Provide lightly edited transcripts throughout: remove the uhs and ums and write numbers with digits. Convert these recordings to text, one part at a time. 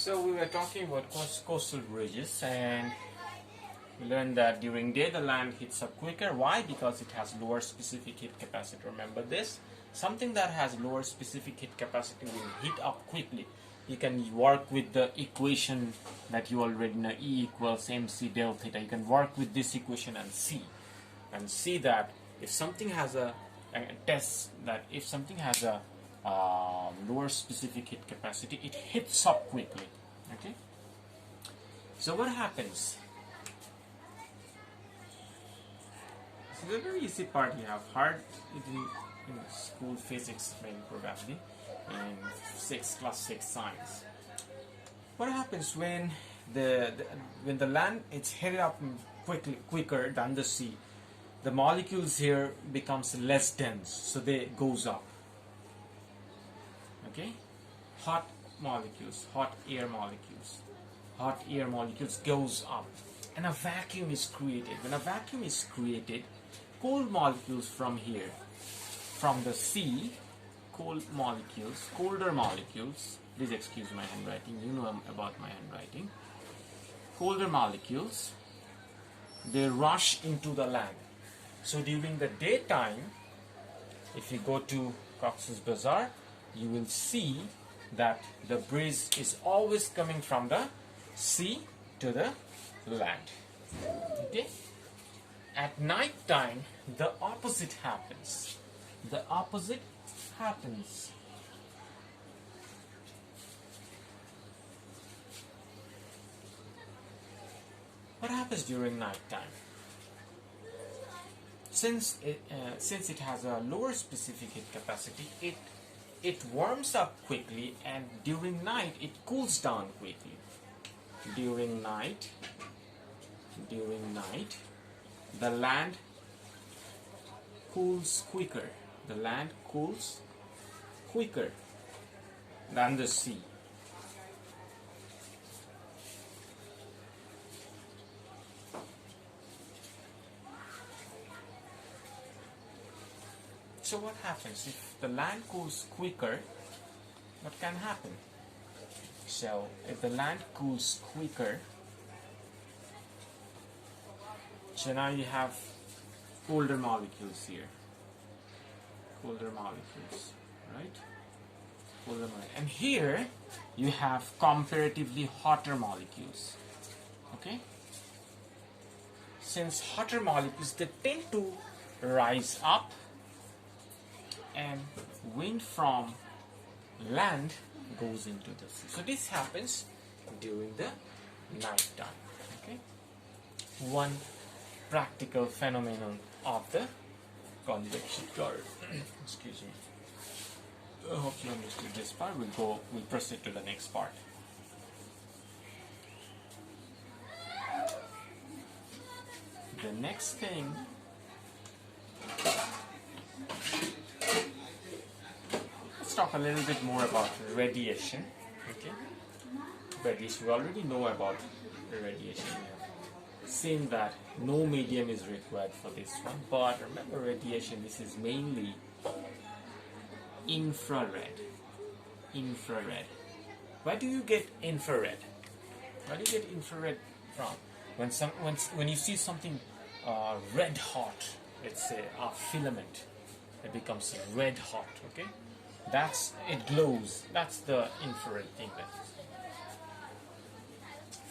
So we were talking about coastal bridges, and we learned that during day the land heats up quicker. Why? Because it has lower specific heat capacity. Remember this? Something that has lower specific heat capacity will heat up quickly. You can work with the equation that you already know, E equals mc del theta. You can work with this equation and see that if something has a lower specific heat capacity, it heats up quickly. Okay. So what happens? So the very easy part you have heard it in school physics, maybe probably in class 6 science. What happens when the land it's heated up quicker than the sea? The molecules here becomes less dense, so they goes up. Okay, hot air molecules goes up, and a vacuum is created. When a vacuum is created, cold molecules from here, from the sea, colder molecules, please excuse my handwriting, you know about my handwriting, colder molecules, they rush into the land. So during the daytime, if you go to Cox's Bazar, you will see that the breeze is always coming from the sea to the land. Okay? At night time, the opposite happens. What happens during night time? Since it has a lower specific heat capacity, it warms up quickly, and during night it cools down quickly. During night, the land cools quicker. The land cools quicker than the sea. So what happens if the land cools quicker? What can happen? So if the land cools quicker, so now you have colder molecules here. Colder molecules, right? And here you have comparatively hotter molecules. Okay? Since hotter molecules, they tend to rise up, and wind from land goes into the sea. So this happens during the night time. Okay? One practical phenomenon of the convection current. Excuse me. I hope you understood this part. We'll proceed to the next part. The next thing, let's talk a little bit more about radiation. Okay, radiation. We already know about the radiation. We have seen that no medium is required for this one, but remember, radiation, this is mainly infrared. Where do you get infrared? Where do you get infrared from? When you see something red hot, let's say a filament, it becomes red hot. Okay, it glows. That's the infrared thing.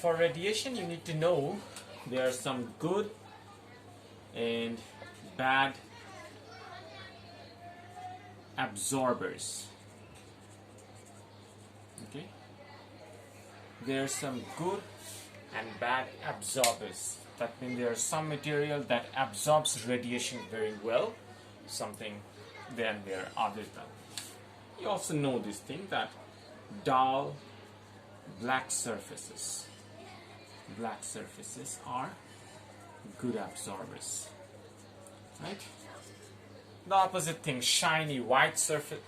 For radiation, you need to know there are some good and bad absorbers. Okay, there are some good and bad absorbers. That means there are some material that absorbs radiation very well, then there are others that. You also know this thing that dull black surfaces are good absorbers, right? The opposite thing, shiny white surface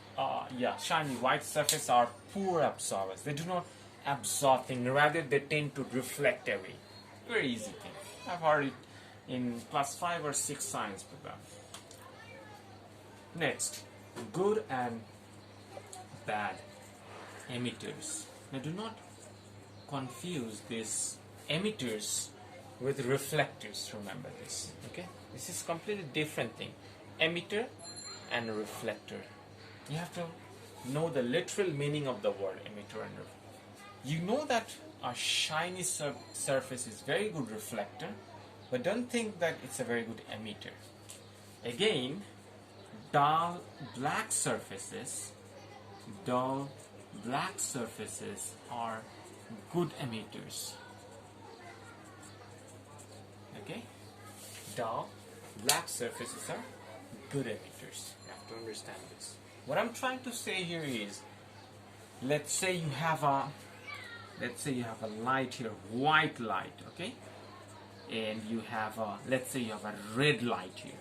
are poor absorbers. They do not absorb things, rather they tend to reflect away. Very easy thing. I've heard it in class 5 or 6 science program. Next, good and bad emitters. Now do not confuse these emitters with reflectors. Remember this, okay? This is completely different thing. Emitter and reflector. You have to know the literal meaning of the word emitter and reflector. You know that a shiny surface is very good reflector, but don't think that it's a very good emitter. Again, dull black surfaces are good emitters. Okay? Dull black surfaces are good emitters. You have to understand this. What I'm trying to say here is, let's say you have a light here, white light, okay? And you have a, let's say you have a red light here.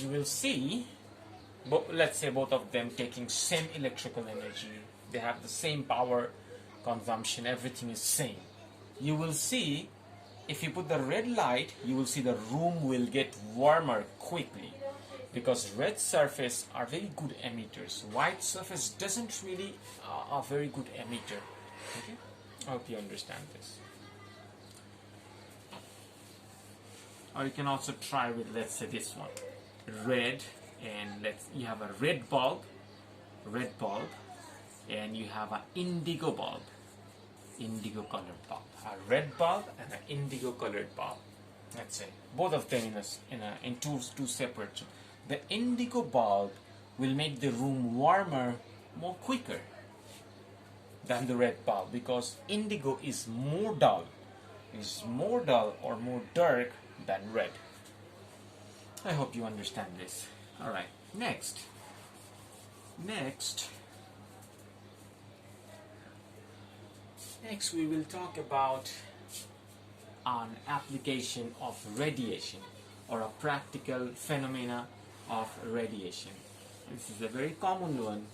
You will see, let's say both of them taking same electrical energy. They have the same power consumption, everything is same. You will see, if you put the red light, you will see the room will get warmer quickly, because red surface are very good emitters. White surface doesn't really a very good emitter. Okay, I hope you understand this. Or you can also try with, let's say, this one, red, and you have a red bulb, and you have an indigo bulb, indigo colored bulb. A red bulb and an indigo colored bulb. Let's say both of them in two separate. The indigo bulb will make the room warmer more quicker than the red bulb, because indigo is more dull or more dark than red. I hope you understand this. All right, next we will talk about an application of radiation, or a practical phenomena of radiation. This is a very common one.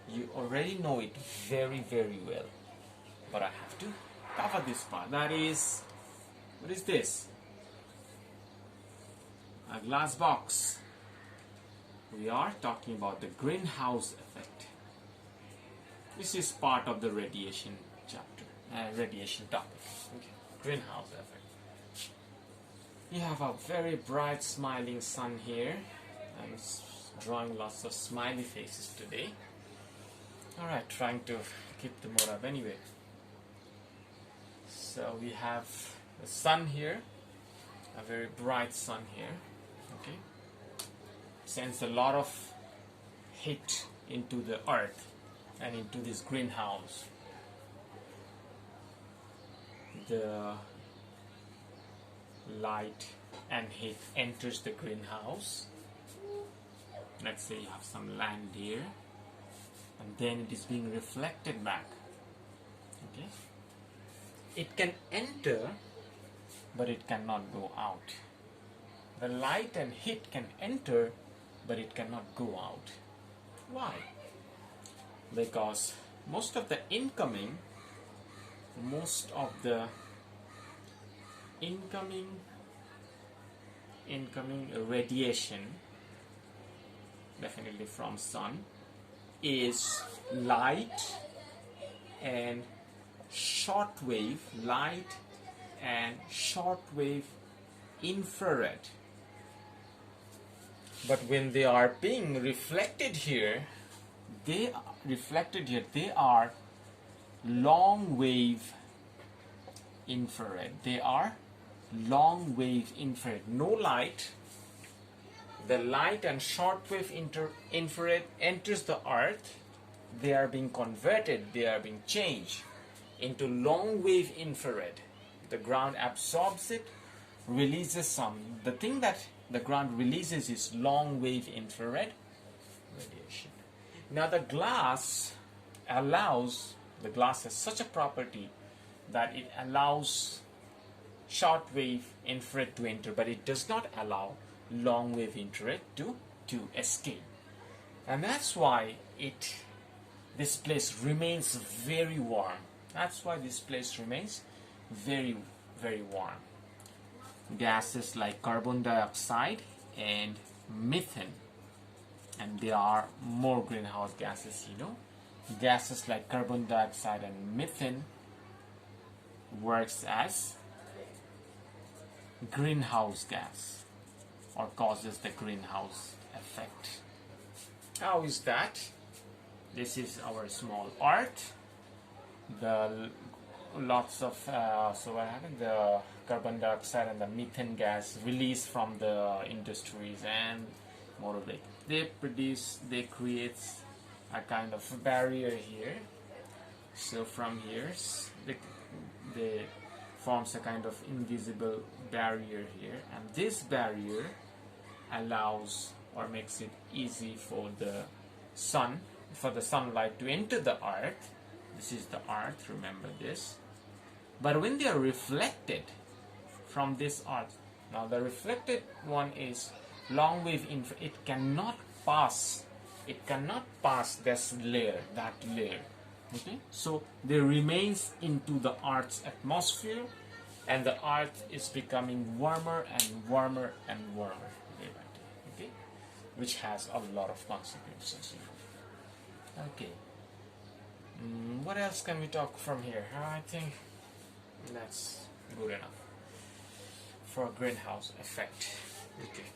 You already know it very, very well, but I have to cover this part. That is, what is this? A glass box. We are talking about the greenhouse effect. This is part of the radiation chapter, radiation topic. Okay. Greenhouse effect. You have a very bright smiling sun here. I'm drawing lots of smiley faces today. Alright, trying to keep the mood up anyway. So we have the sun here, a very bright sun here. Okay, sends a lot of heat into the earth and into this greenhouse. The light and heat enters the greenhouse. Let's say you have some land here, and then it is being reflected back. Okay, it can enter, but it cannot go out. The light and heat can enter, but it cannot go out. Why? Because most of the incoming radiation, definitely from sun, is light and shortwave infrared. But when they are being reflected here, they are long wave infrared. They are long wave infrared. No light. The light and shortwave infrared enters the earth. They are being converted, they are being changed into long wave infrared. The ground absorbs it, releases some. The thing that the ground releases is long wave infrared radiation. Now the glass has such a property that it allows short wave infrared to enter, but it does not allow long wave infrared to escape. And that's why this place remains very warm. That's why this place remains very, very warm. Gases like carbon dioxide and methane, and there are more greenhouse gases, gases like carbon dioxide and methane works as greenhouse gas or causes the greenhouse effect. How is that? This is our small earth. The lots of so what happened? The carbon dioxide and the methane gas released from the industries and motor they create a kind of barrier here. So from here they forms a kind of invisible barrier here, and this barrier allows or makes it easy for the sunlight to enter the earth. This is the earth, remember this. But when they are reflected from this earth, now the reflected one is long wave infrared. It cannot pass this layer, that layer. Okay, so they remains into the earth's atmosphere, and the earth is becoming warmer and warmer and warmer day by day. Okay, which has a lot of consequences. Okay, what else can we talk from here? I think that's good enough for greenhouse effect. Okay.